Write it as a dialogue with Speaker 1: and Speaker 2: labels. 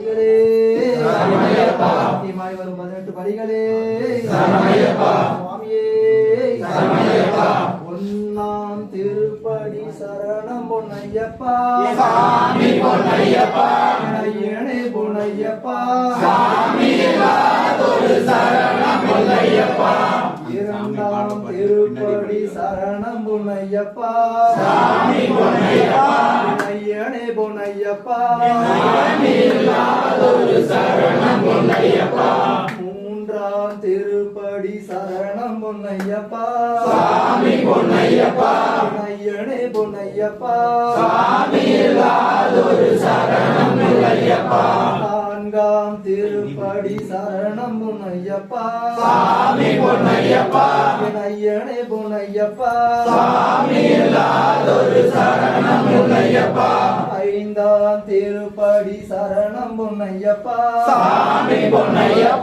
Speaker 1: படிகளே சத்தியமாய் வரும் 18 படிகளே சுவாமியே ஒன்னாம் திருப்படி சரணம் பொன்னையப்பா சாமி பொன்னையப்பா ஐயனே பொன்னையப்பா சாமி இல்லாதொரு சரணம் பொன்னையப்பா இரண்டாம் திருப்படி சரணம் பொன்னையப்பா சாமி பொன்னையப்பா ஐயனே பொன்னையப்பா சாமி இல்லாதொரு சரணம் பொன்னையப்பா மூன்றாம் திருப்படி சரணம் பொன்னையப்பா சாமி பொன்னையப்பா ஐயனே பொன்னையப்பா சாமி இல்லாதொரு சரணம் பொன்னையப்பா நான்காம் திருப்படி சரணம் பொன்னையப்பா சாமி பொன்னையப்பா ஐயனே பொன்னையப்பா சாமி இல்லாதொரு சரணம் பொன்னையப்பா ஐந்தாம் திருப்படி சரணம் பொன்னையப்பா சாமி பொன்னையப்பா